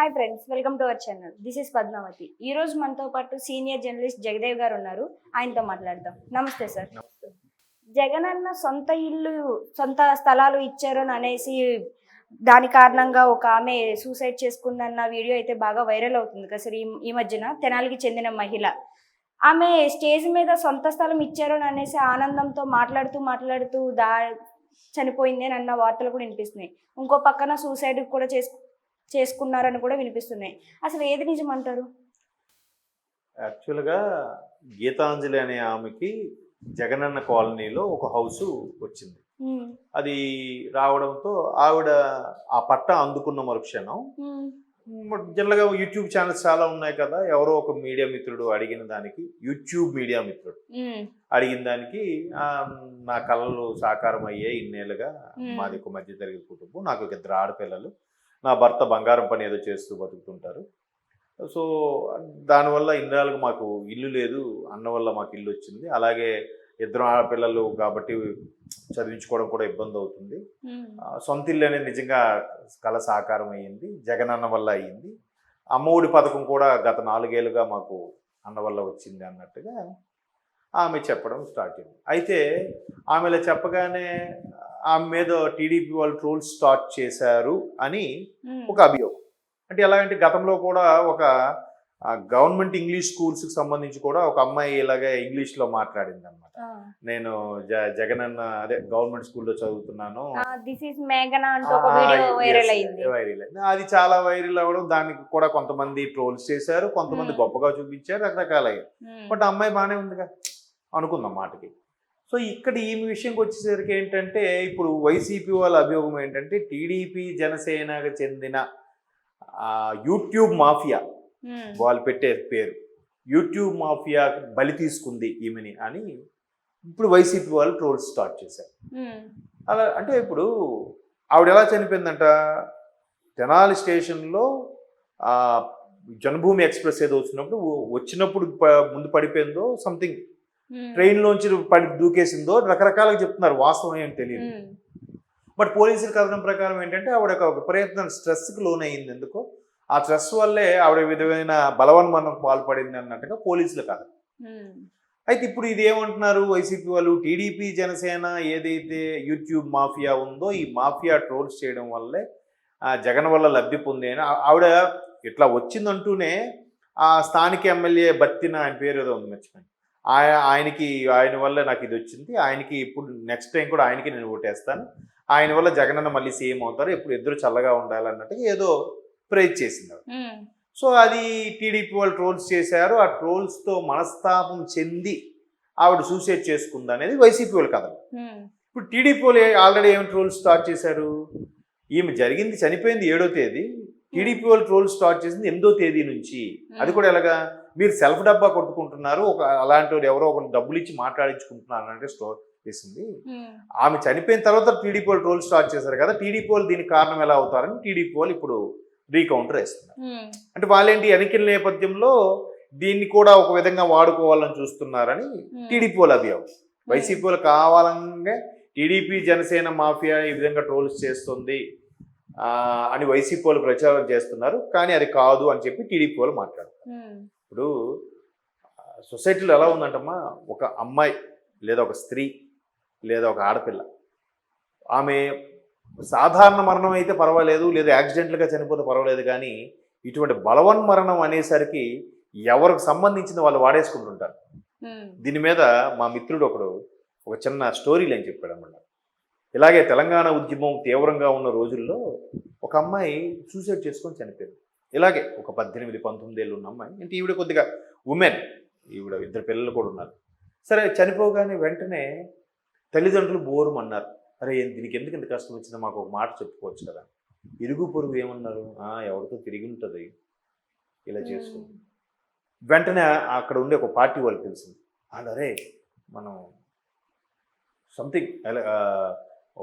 Hi friends, welcome to our channel. This is Padmavati. ఈ రోజు మనతో పాటు సీనియర్ జర్నలిస్ట్ జగదేవ్ గారు ఉన్నారు. ఆయనతో మాట్లాడదాం. నమస్తే సార్. జగన్ అన్న సొంత ఇల్లు, సొంత స్థలాలు ఇచ్చారు అనేసి దాని కారణంగా ఒక ఆమె సూసైడ్ చేసుకుందన్న వీడియో అయితే బాగా వైరల్ అవుతుంది కదా సార్. ఈ మధ్యన తెనాలికి చెందిన మహిళ ఆమె స్టేజ్ మీద సొంత స్థలం ఇచ్చారు అనేసి ఆనందంతో మాట్లాడుతూ చనిపోయింది అని అన్న వార్తలు కూడా వినిపిస్తున్నాయి. ఇంకో పక్కన సూసైడ్ కూడా చేసుకున్నారని కూడా వినిపిస్తున్నాయి. అసలు ఏది నిజం అంటారు? యాక్చువల్గా గీతాంజలి అనే ఆమెకి జగనన్న కాలనీలో ఒక హౌస్ వచ్చింది. అది రావడంతో ఆవిడ ఆ పట్టా అందుకున్న మరుక్షణం జనరల్గా యూట్యూబ్ ఛానల్స్ చాలా ఉన్నాయి కదా, ఎవరో ఒక మీడియా మిత్రుడు అడిగిన దానికి, యూట్యూబ్ మీడియా మిత్రుడు అడిగిన దానికి నా కళలు సాకారం అయ్యాయి ఇన్నేళ్ళుగా, మాది ఒక మధ్యతరగతి కుటుంబం, నాకు ఒక 2 ఆడపిల్లలు, నా భర్త బంగారం పని ఏదో చేస్తూ బతుకుతుంటారు, సో దానివల్ల ఇన్నాళ్ళకు మాకు ఇల్లు లేదు, అన్న వల్ల మాకు ఇల్లు వచ్చింది, అలాగే 2 ఆడపిల్లలు కాబట్టి చదివించుకోవడం కూడా ఇబ్బంది అవుతుంది, సొంత ఇల్లు అనేది నిజంగా కళ సాకారం అయ్యింది, జగన్ అన్న వల్ల అయ్యింది, అమ్మఒడి పథకం కూడా గత 4 ఏళ్ళుగా మాకు అన్న వల్ల వచ్చింది అన్నట్టుగా ఆమె చెప్పడం స్టార్ట్ అయింది. అయితే ఆమె చెప్పగానే ఆమె మీద టీడీపీ వాళ్ళు ట్రోల్స్ స్టార్ట్ చేశారు అని ఒక అభియోగం. అంటే ఎలాగంటే గతంలో కూడా ఒక గవర్నమెంట్ ఇంగ్లీష్ స్కూల్స్కి సంబంధించి కూడా ఒక అమ్మాయి ఇలాగే ఇంగ్లీష్లో మాట్లాడింది అనమాట. నేను జగన్ అన్న అదే గవర్నమెంట్ స్కూల్లో చదువుతున్నాను, అది చాలా వైరల్ అవ్వడం, దానికి కూడా కొంతమంది ట్రోల్స్ చేశారు, కొంతమంది గొప్పగా చూపించారు, రకరకాలయ్యాయి. బట్ అమ్మాయి బాగానే ఉందిగా అనుకుందాం మాటకి. సో ఇక్కడ ఈ విషయంకి వచ్చేసరికి ఏంటంటే, ఇప్పుడు వైసీపీ వాళ్ళ అభియోగం ఏంటంటే, టీడీపీ జనసేనకు చెందిన యూట్యూబ్ మాఫియా, వాళ్ళు పెట్టే పేరు యూట్యూబ్ మాఫియా బలి తీసుకుంది ఈమెని అని ఇప్పుడు వైసీపీ వాళ్ళు ట్రోల్స్ స్టార్ట్ చేశారు. అలా అంటే ఇప్పుడు ఆవిడ ఎలా చనిపోయిందంట, తెనాలి స్టేషన్లో జనభూమి ఎక్స్ప్రెస్ ఏదో వచ్చినప్పుడు ముందు పడిపోయిందో సంథింగ్, ట్రైన్లోంచి దూకేసిందో, రకరకాలుగా చెప్తున్నారు, వాస్తవం ఏం తెలియదు. బట్ పోలీసుల కథనం ప్రకారం ఏంటంటే ఆవిడ ఒక విపరీతమైన స్ట్రెస్కి లోన్ అయ్యింది, ఎందుకో ఆ స్ట్రెస్ వల్లే ఆవిడ విధమైన బలవన్మరణకు పాల్పడింది అన్నట్టుగా పోలీసుల కథ. అయితే ఇప్పుడు ఇది ఏమంటున్నారు వైసీపీ వాళ్ళు, టీడీపీ జనసేన ఏదైతే యూట్యూబ్ మాఫియా ఉందో ఈ మాఫియా ట్రోల్స్ చేయడం వల్లే జగన్ వల్ల లబ్ధి పొంది అని ఆవిడ ఇట్లా వచ్చిందంటూనే ఆ స్థానిక ఎమ్మెల్యే బత్తిన, ఆయన పేరు ఏదో ఉంది మర్చిపోయింది, ఆయన వల్ల నాకు ఇది వచ్చింది, ఆయనకి ఇప్పుడు నెక్స్ట్ టైం కూడా ఆయనకి నేను ఓటేస్తాను, ఆయన వల్ల జగనన్న మళ్ళీ సీఎం అవుతారు, ఇప్పుడు ఇద్దరు చల్లగా ఉండాలన్నట్టుగా ఏదో ప్రేజ్ చేసింది. సో అది టీడీపీ వాళ్ళు ట్రోల్స్ చేశారు, ఆ ట్రోల్స్తో మనస్తాపం చెంది ఆవిడ సూసైడ్ చేసుకుంది అనేది వైసీపీ వాళ్ళ కథ. ఇప్పుడు టీడీపీ వాళ్ళు ఆల్రెడీ ఏమి ట్రోల్స్ స్టార్ట్ చేశారు, ఈమె జరిగింది చనిపోయింది 7వ తేదీ, టీడీపీ వాళ్ళు ట్రోల్స్ స్టార్ట్ చేసింది 8వ తేదీ నుంచి. అది కూడా ఎలాగా, మీరు సెల్ఫ్ డబ్బా కొట్టుకుంటున్నారు, ఒక అలాంటి వాళ్ళు ఎవరో ఒకరు డబ్బులు ఇచ్చి మాట్లాడించుకుంటున్నారు అంటే స్టోర్ చేసింది. ఆమె చనిపోయిన తర్వాత టీడీపీ వాళ్ళు ట్రోల్ స్టార్ట్ చేశారు కదా, టీడీపీ వాళ్ళు దీనికి కారణం ఎలా అవుతారని టీడీపీ వాళ్ళు ఇప్పుడు రీకౌంటర్ వేస్తున్నారు. అంటే వాళ్ళేంటి ఎన్నికల నేపథ్యంలో దీన్ని కూడా ఒక విధంగా వాడుకోవాలని చూస్తున్నారని టీడీపీ వాళ్ళ అభియోగం. వైసీపీ వాళ్ళు కావాలంగా టీడీపీ జనసేన మాఫియా ఈ విధంగా ట్రోల్స్ చేస్తుంది అని వైసీపీ వాళ్ళు ప్రచారం చేస్తున్నారు, కానీ అది కాదు అని చెప్పి టీడీపీ వాళ్ళు మాట్లాడుతున్నారు. ఇప్పుడు సొసైటీలో ఎలా ఉందంటమ్మా, ఒక అమ్మాయి లేదా ఒక స్త్రీ లేదా ఒక ఆడపిల్ల, ఆమె సాధారణ మరణం అయితే పర్వాలేదు, లేదా యాక్సిడెంట్లుగా చనిపోతే పర్వాలేదు, కానీ ఇటువంటి బలవన్మరణం అనేసరికి ఎవరికి సంబంధించిన వాళ్ళు వాడేసుకుంటుంటారు. దీని మీద మా మిత్రుడు ఒక చిన్న స్టోరీ లైన్ చెప్పాడు అన్నమాట. ఇలాగే తెలంగాణ ఉద్యమం తీవ్రంగా ఉన్న రోజుల్లో ఒక అమ్మాయి సూసైడ్ చేసుకొని చనిపోయింది. ఇలాగే ఒక 18-19 ఏళ్ళు ఉన్న అమ్మాయి, అంటే ఈవిడ కొద్దిగా ఉమెన్, ఈవిడ 2 పిల్లలు కూడా ఉన్నారు. సరే చనిపోగానే వెంటనే తల్లిదండ్రులు బోరుమన్నారు, అరే దీనికి ఎందుకు ఇంత కష్టం వచ్చిందో మాకు ఒక మాట చెప్పుకోవచ్చు కదా. ఇరుగు పొరుగు ఏమన్నారు, ఎవరితో తిరిగి ఉంటుంది ఇలా చేసుకుంది. వెంటనే అక్కడ ఉండే ఒక పార్టీ వాళ్ళు తెలిసింది, అరే మనం సంథింగ్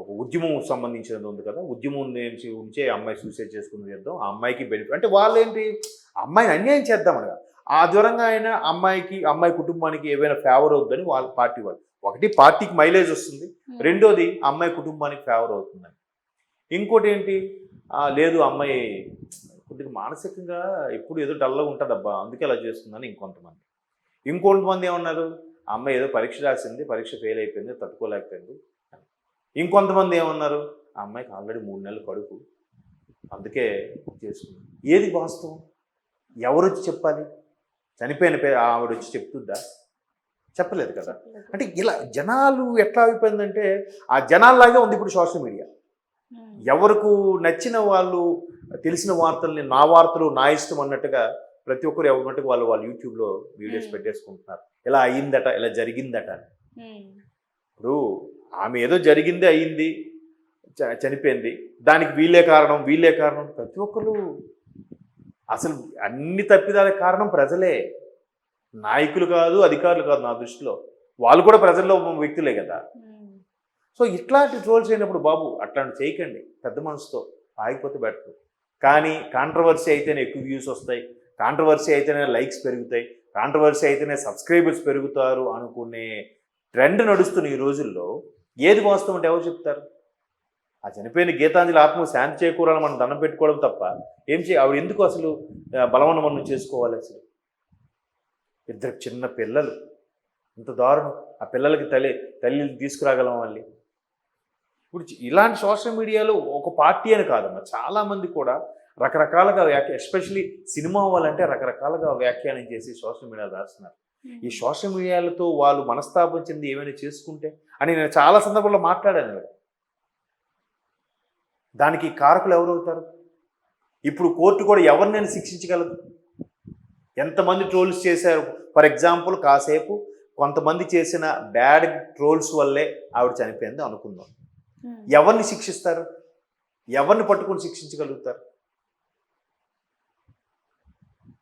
ఒక ఉద్యమం సంబంధించినది ఉంది కదా, ఉద్యమం నుంచి ఉంచే అమ్మాయి సూసైడ్ చేసుకుని చేద్దాం, ఆ అమ్మాయికి బెనిఫిట్, అంటే వాళ్ళేంటి అమ్మాయిని అన్యాయం చేద్దామనగా ఆ దూరంగా అయినా అమ్మాయి కుటుంబానికి ఏవైనా ఫేవర్ అవుతుందని వాళ్ళ పార్టీ వాళ్ళు, ఒకటి పార్టీకి మైలేజ్ వస్తుంది, రెండోది అమ్మాయి కుటుంబానికి ఫేవర్ అవుతుందని, ఇంకోటి ఏంటి లేదు అమ్మాయి కొద్దిగా మానసికంగా ఎప్పుడు ఏదో డల్గా ఉంటుందబ్బా, అందుకే అలా చేస్తుందని ఇంకొంతమంది ఏమన్నారు, ఆ అమ్మాయి ఏదో పరీక్ష రాసింది, పరీక్ష ఫెయిల్ అయిపోయింది, తట్టుకోలేకపోయింది. ఇంకొంతమంది ఏమన్నారు, ఆ అమ్మాయికి ఆల్రెడీ 3 నెలలు కడుపు, అందుకే చేసుకుంది. ఏది వాస్తవం? ఎవరు వచ్చి చెప్పాలి? చనిపోయిన ఆవిడ వచ్చి చెప్తుందా? చెప్పలేదు కదా. అంటే ఇలా జనాలు ఎట్లా అయిపోయిందంటే ఆ జనాల్లాగే ఉంది ఇప్పుడు సోషల్ మీడియా. ఎవరికి నచ్చిన వాళ్ళు తెలిసిన వార్తల్ని నా వార్తలు నా ఇష్టం అన్నట్టుగా ప్రతి ఒక్కరు ఎవరినట్టుగా వాళ్ళు యూట్యూబ్లో వీడియోస్ పెట్టేసుకుంటున్నారు. ఇలా అయ్యిందట, ఇలా జరిగిందట. ఇప్పుడు ఆమె ఏదో జరిగింది, అయ్యింది, చనిపోయింది, దానికి వీళ్ళే కారణం. ప్రతి ఒక్కరు అసలు అన్ని తప్పిదాలకు కారణం ప్రజలే, నాయకులు కాదు, అధికారులు కాదు. నా దృష్టిలో వాళ్ళు కూడా ప్రజల్లో వ్యక్తులే కదా. సో ఇట్లాంటి ట్రోల్స్ అయినప్పుడు బాబు అట్లాంటి చేయకండి, పెద్ద మనసుతో ఆగిపోతే బెటర్. కానీ కాంట్రవర్సీ అయితేనే ఎక్కువ వ్యూస్ వస్తాయి, కాంట్రవర్సీ అయితేనే లైక్స్ పెరుగుతాయి, కాంట్రవర్సీ అయితేనే సబ్స్క్రైబర్స్ పెరుగుతారు అనుకునే ట్రెండ్ నడుస్తున్న ఈ రోజుల్లో ఏది వాస్తవం అంటే ఎవరు చెప్తారు? ఆ చనిపోయిన గీతాంజలి ఆత్మ శాంతి చేకూరాలని మనం దండం పెట్టుకోవడం తప్ప ఆవిడ ఎందుకు అసలు బలవన్నం చేసుకోవాలి? అసలు 2 చిన్న పిల్లలు, ఇంత దారుణం. ఆ పిల్లలకి తల్లి తీసుకురాగలం మళ్ళీ. ఇప్పుడు ఇలాంటి సోషల్ మీడియాలో ఒక పార్టీ అని కాదమ్మా, చాలామంది కూడా రకరకాలుగా ఎస్పెషలీ సినిమా వాళ్ళంటే రకరకాలుగా వ్యాఖ్యానం చేసి సోషల్ మీడియాలో రాస్తున్నారు. ఈ సోషల్ మీడియాలతో వాళ్ళు మనస్తాపం చెంది ఏమైనా చేసుకుంటే అని నేను చాలా సందర్భంలో మాట్లాడాను. దానికి కారకులు ఎవరవుతారు? ఇప్పుడు కోర్టు కూడా ఎవరినైనా శిక్షించగలదు. ఎంతమంది ట్రోల్స్ చేశారు? ఫర్ ఎగ్జాంపుల్ కాసేపు కొంతమంది చేసిన బ్యాడ్ ట్రోల్స్ వల్లే ఆవిడ చనిపోయింది అనుకుందాం. ఎవరిని శిక్షిస్తారు? ఎవరిని పట్టుకొని శిక్షించగలుగుతారు?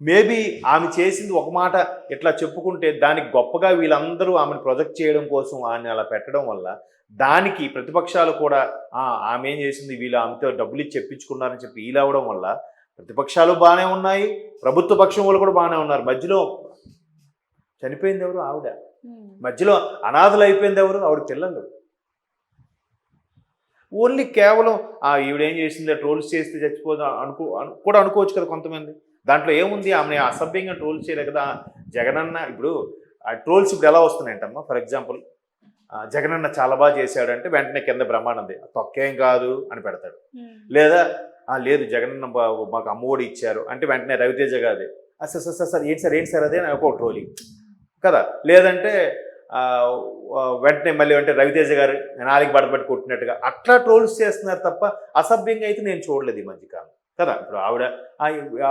మేబీ ఆమె చేసింది ఒక మాట ఇట్లా చెప్పుకుంటే దానికి గొప్పగా వీళ్ళందరూ ఆమెను ప్రొజెక్ట్ చేయడం కోసం ఆమెను అలా పెట్టడం వల్ల దానికి ప్రతిపక్షాలు కూడా ఆమె ఏం చేసింది, వీళ్ళు ఆమెతో డబ్బులు ఇచ్చి చెప్పించుకున్నారని చెప్పి వీళ్ళు అవ్వడం వల్ల ప్రతిపక్షాలు బాగానే ఉన్నాయి, ప్రభుత్వ పక్షం వాళ్ళు కూడా బాగానే ఉన్నారు. మధ్యలో చనిపోయింది ఎవరు? ఆవిడ. మధ్యలో అనాథలు అయిపోయింది ఎవరు? ఆవిడ పిల్లలు. ఓన్లీ కేవలం ఈవిడేం చేసింది, ట్రోల్స్ చేస్తే చచ్చిపోదా కూడా అనుకోవచ్చు కదా కొంతమంది. దాంట్లో ఏముంది, ఆమె అసభ్యంగా ట్రోల్స్ చేయలేదు కదా. జగనన్న ఇప్పుడు ఆ ట్రోల్స్ ఇప్పుడు ఎలా వస్తున్నాయంటమ్మా, ఫర్ ఎగ్జాంపుల్ జగనన్న చాలా బాగా చేశాడంటే వెంటనే కింద బ్రహ్మానందే తొక్కేం కాదు అని పెడతాడు. లేదా లేదు జగనన్న మాకు అమ్మఒడి ఇచ్చారు అంటే వెంటనే రవితేజ గారి సార్ ఏంటి సార్ అదే ఒక ట్రోలింగ్ కదా. లేదంటే వెంటనే మళ్ళీ అంటే రవితేజ గారు నాలుగు బడబట్టి కొట్టినట్టుగా అట్లా ట్రోల్స్ చేస్తున్నారు తప్ప అసభ్యంగా అయితే నేను చూడలేదు ఈ మధ్యకాలం కదా. ఇప్పుడు ఆవిడ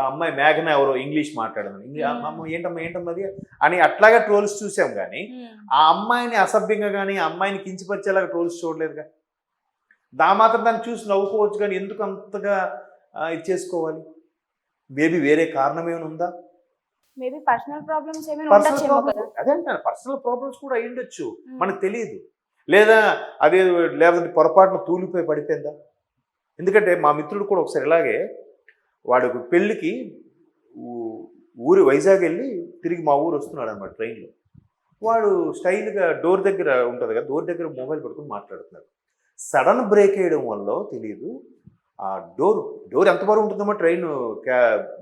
అమ్మాయి మేఘన ఎవరో ఇంగ్లీష్ మాట్లాడమని ఏంటమ్మా అది అని అట్లాగా ట్రోల్స్ చూసాం. కానీ ఆ అమ్మాయిని అసభ్యంగా కానీ ఆ అమ్మాయిని కించపరిచేలాగా ట్రోల్స్ చూడలేదుగా. మాత్రం దాన్ని చూసి నవ్వుకోవచ్చు, కానీ ఎందుకు అంతగా ఇది చేసుకోవాలి? మేబీ వేరే కారణం ఏమైనా ఉందా? మేబీ పర్సనల్ ప్రాబ్లమ్స్ ఏమైనా ఉండొచ్చేమో కదా. అదే అంటాను, పర్సనల్ ప్రాబ్లమ్స్ కూడా అయ్యుండొచ్చు, మనకు తెలియదు. లేదా లేదంటే పొరపాటున తూలిపోయి పడిపోయిందా? ఎందుకంటే మా మిత్రుడు కూడా ఒకసారి ఇలాగే వాడు పెళ్ళికి వైజాగ్ వెళ్ళి తిరిగి మా ఊరు వస్తున్నాడు అనమాట ట్రైన్లో. వాడు స్టైల్గా డోర్ దగ్గర ఉంటుంది కదా, డోర్ దగ్గర మొబైల్ పట్టుకుని మాట్లాడుతున్నాడు. సడన్ బ్రేక్ వేయడం వల్ల తెలియదు ఆ డోర్ ఎంత బరువు ఉంటుందమ్మా ట్రైన్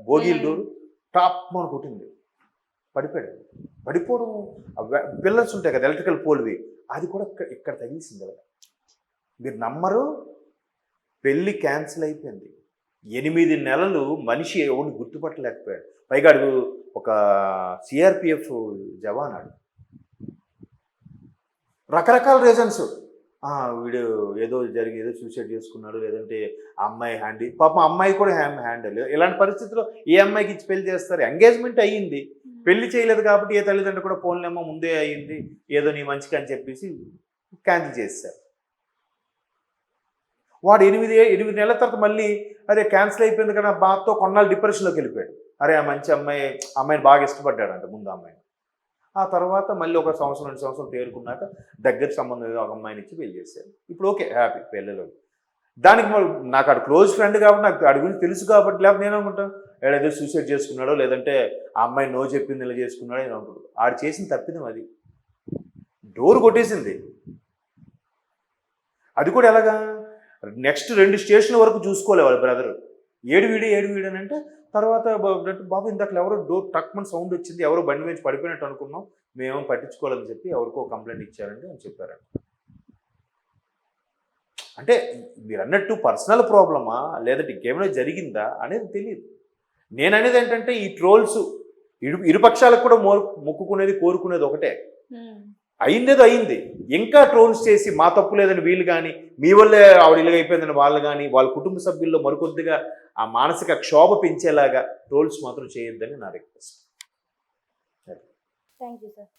బోగీల డోరు టాప్ అని కొట్టింది, పడిపోవడం. పిల్లర్స్ ఉంటాయి కదా ఎలక్ట్రికల్ పోల్వి, అది కూడా ఇక్కడ తగిలిసింది కదా. మీరు నమ్మరు, పెళ్ళి క్యాన్సిల్ అయిపోయింది. 8 నెలలు మనిషి ఎవరిని గుర్తుపట్టలేకపోయాడు. పైగా అడుగు ఒక సిఆర్పిఎఫ్ జవాన్. ఆడు రకరకాల రీజన్స్, వీడు ఏదో సూసైడ్ చేసుకున్నాడు, లేదంటే అమ్మాయి హ్యాండ్, పాపం అమ్మాయి కూడా హ్యాండిల్. ఇలాంటి పరిస్థితుల్లో ఏ అమ్మాయికి ఇచ్చి పెళ్లి చేస్తారు? ఎంగేజ్మెంట్ అయ్యింది, పెళ్లి చేయలేదు కాబట్టి ఏ తల్లిదండ్రులు కూడా ఫోన్లేమో ముందే అయ్యింది, ఏదో నీ మంచిగా అని చెప్పేసి క్యాన్సిల్ చేస్తారు. వాడు 8 నెలల తర్వాత మళ్ళీ అదే క్యాన్సిల్ అయిపోయింది కదా బాధతో కొన్నాళ్ళు డిప్రెషన్లోకి వెళ్ళిపోయాడు. అరే ఆ మంచి అమ్మాయిని బాగా ఇష్టపడ్డాడంట ముందు అమ్మాయిని. ఆ తర్వాత మళ్ళీ 1 సంవత్సరం 2 సంవత్సరం తేరుకున్నాక దగ్గర సంబంధం ఏదో ఒక అమ్మాయిని ఇచ్చి పెళ్లి చేశారు. ఇప్పుడు ఓకే హ్యాపీ పెళ్ళిలో. దానికి నాకు ఆడు క్లోజ్ ఫ్రెండ్ కాబట్టి నాకు ఆడి గురించి తెలుసు కాబట్టి, లేకపోతే నేను అనుకుంటాను ఏదో సూసైడ్ చేసుకున్నాడో లేదంటే ఆ అమ్మాయి నో చెప్పింది ఇలా చేసుకున్నాడో నేను అనుకుంటాడు. ఆడు చేసిన తప్పిదం అది. డోర్ కొట్టేసింది. అది కూడా ఎలాగా నెక్స్ట్ 2 స్టేషన్ల వరకు చూసుకోలే వాళ్ళ బ్రదరు. ఏడు వీడు అని అంటే తర్వాత బాబు ఇందాక ఎవరో డోర్ టక్మన్ సౌండ్ వచ్చింది, ఎవరో బండి మీద పడిపోయినట్టు అనుకున్నాం, మేమేం పట్టించుకోవాలని చెప్పి ఎవరికో కంప్లైంట్ ఇచ్చారండి అని చెప్పారండి. అంటే మీరు అన్నట్టు పర్సనల్ ప్రాబ్లమా లేదంటే ఇంకేమైనా జరిగిందా అనేది తెలియదు. నేను అనేది ఏంటంటే ఈ ట్రోల్స్ ఇరుపక్షాలకు కూడా మొక్కుకునేది కోరుకునేది ఒకటే, అయిందేదో అయింది, ఇంకా ట్రోల్స్ చేసి మా తప్పు లేదని వీళ్ళు కానీ, మీ వల్లే ఆవిడ ఇలాగ అయిపోయిందని వాళ్ళు కానీ, వాళ్ళ కుటుంబ సభ్యుల్లో మరికొద్దిగా ఆ మానసిక క్షోభ పెంచేలాగా ట్రోల్స్ మాత్రం చేయొద్దని నా రిక్వెస్ట్. Thank you sir.